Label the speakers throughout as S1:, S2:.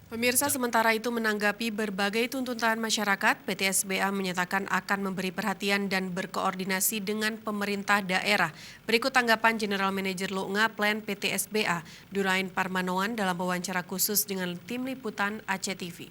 S1: Pemirsa, sementara itu menanggapi berbagai tuntutan masyarakat, PT SBA menyatakan akan memberi perhatian dan berkoordinasi dengan pemerintah daerah. Berikut tanggapan General Manager Lunga Plan PT SBA, Durain Parmanoan dalam wawancara khusus dengan tim liputan Aceh TV.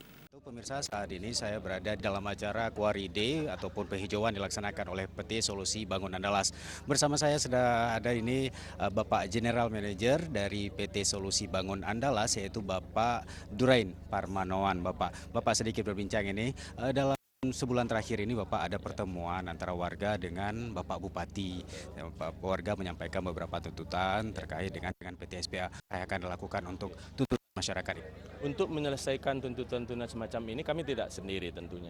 S2: Pemirsa, saat ini saya berada dalam acara Kuari Day ataupun penghijauan dilaksanakan oleh PT Solusi Bangun Andalas. Bersama saya sudah ada ini Bapak General Manager dari PT Solusi Bangun Andalas, yaitu Bapak Durain Parmanoan. Bapak sedikit berbincang ini dalam sebulan terakhir ini Bapak ada pertemuan antara warga dengan Bapak Bupati. Warga menyampaikan beberapa tuntutan terkait dengan PT SBA. Saya akan dilakukan untuk tuntutan masyarakat ini.
S3: Untuk menyelesaikan tuntutan-tuntutan semacam ini kami tidak sendiri tentunya.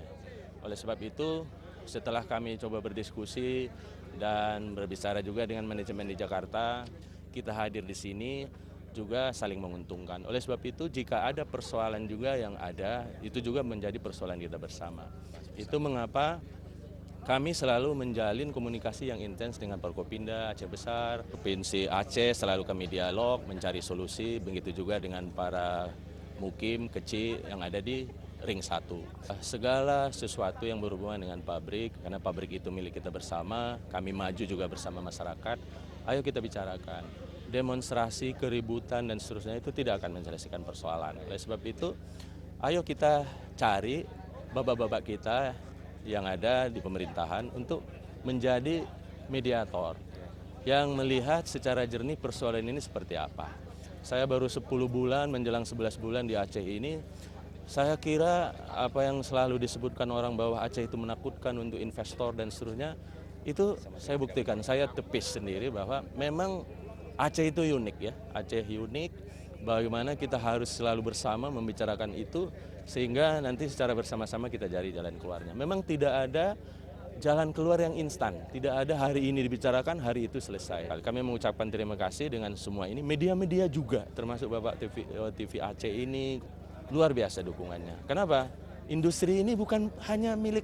S3: Oleh sebab itu setelah kami coba berdiskusi dan berbicara juga dengan manajemen di Jakarta, kita hadir di sini juga saling menguntungkan. Oleh sebab itu jika ada persoalan juga yang ada, itu juga menjadi persoalan kita bersama. Itu mengapa kami selalu menjalin komunikasi yang intens dengan Forkopimda Aceh Besar, Provinsi Aceh, selalu kami dialog, mencari solusi, begitu juga dengan para mukim kecil yang ada di Ring 1. Segala sesuatu yang berhubungan dengan pabrik, karena pabrik itu milik kita bersama, kami maju juga bersama masyarakat, ayo kita bicarakan. Demonstrasi, keributan, dan seterusnya itu tidak akan menyelesaikan persoalan. Oleh sebab itu, ayo kita cari bapak-bapak kita yang ada di pemerintahan untuk menjadi mediator yang melihat secara jernih persoalan ini seperti apa. Saya baru 10 bulan menjelang 11 bulan di Aceh ini, saya kira apa yang selalu disebutkan orang bahwa Aceh itu menakutkan untuk investor dan seterusnya, itu saya buktikan, saya tepis sendiri bahwa memang Aceh itu unik ya, Aceh unik, bagaimana kita harus selalu bersama membicarakan itu sehingga nanti secara bersama-sama kita cari jalan keluarnya. Memang tidak ada jalan keluar yang instan, tidak ada hari ini dibicarakan, hari itu selesai. Kami mengucapkan terima kasih dengan semua ini, media-media juga termasuk Bapak TV Aceh ini luar biasa dukungannya. Kenapa? Industri ini bukan hanya milik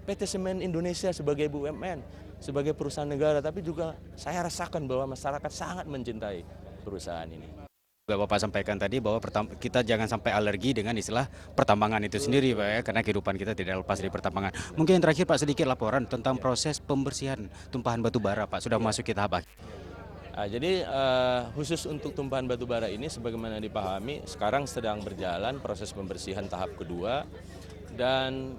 S3: PT Semen Indonesia sebagai BUMN, sebagai perusahaan negara, tapi juga saya rasakan bahwa masyarakat sangat mencintai perusahaan ini.
S2: Bapak sampaikan tadi bahwa kita jangan sampai alergi dengan istilah pertambangan itu sendiri Pak ya, karena kehidupan kita tidak lepas dari pertambangan. Mungkin yang terakhir Pak, sedikit laporan tentang proses pembersihan tumpahan batu bara Pak, sudah masuk ke tahap akhir.
S3: Jadi khusus untuk tumpahan batu bara ini sebagaimana dipahami sekarang sedang berjalan proses pembersihan tahap kedua, dan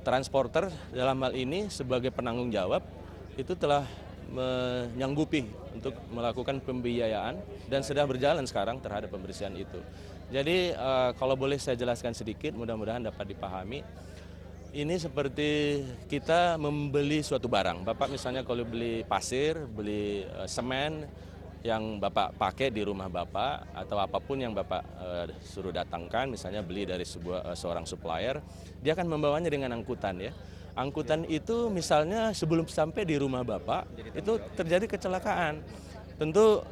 S3: transporter dalam hal ini sebagai penanggung jawab itu telah menyanggupi untuk melakukan pembiayaan dan sedang berjalan sekarang terhadap pembersihan itu. Jadi kalau boleh saya jelaskan sedikit, mudah-mudahan dapat dipahami. Ini seperti kita membeli suatu barang. Bapak misalnya kalau beli pasir, beli semen yang Bapak pakai di rumah Bapak atau apapun yang Bapak suruh datangkan, misalnya beli dari seorang supplier, dia akan membawanya dengan angkutan ya. Angkutan itu misalnya sebelum sampai di rumah Bapak, itu terjadi kecelakaan. Tentu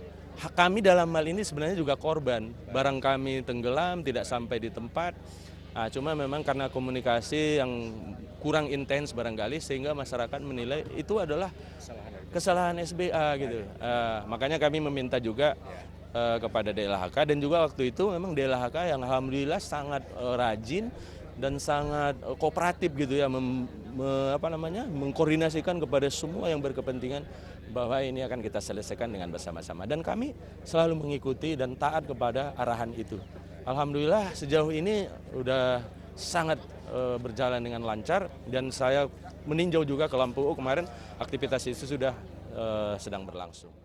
S3: kami dalam hal ini sebenarnya juga korban. Barang kami tenggelam, tidak sampai di tempat. Nah, cuma memang karena komunikasi yang kurang intens barangkali, sehingga masyarakat menilai itu adalah kesalahan SBA gitu. Makanya kami meminta juga kepada DLHK, dan juga waktu itu memang DLHK yang alhamdulillah sangat rajin dan sangat kooperatif gitu ya, mengkoordinasikan kepada semua yang berkepentingan bahwa ini akan kita selesaikan dengan bersama-sama, dan kami selalu mengikuti dan taat kepada arahan itu. Alhamdulillah sejauh ini sudah sangat berjalan dengan lancar, dan saya meninjau juga ke Lampu kemarin, aktivitas itu sudah sedang berlangsung.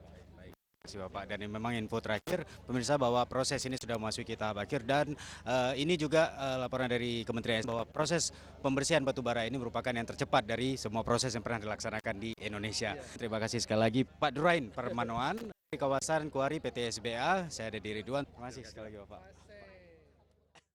S2: Terima kasih Bapak, dan memang info terakhir pemirsa bahwa proses ini sudah memasuki tahap akhir, dan ini juga laporan dari Kementerian bahwa proses pembersihan batu bara ini merupakan yang tercepat dari semua proses yang pernah dilaksanakan di Indonesia. Terima kasih sekali lagi Pak Durain Parmanoan di kawasan Kuari PT SBA. Saya ada di Ridwan. Terima kasih sekali lagi Bapak.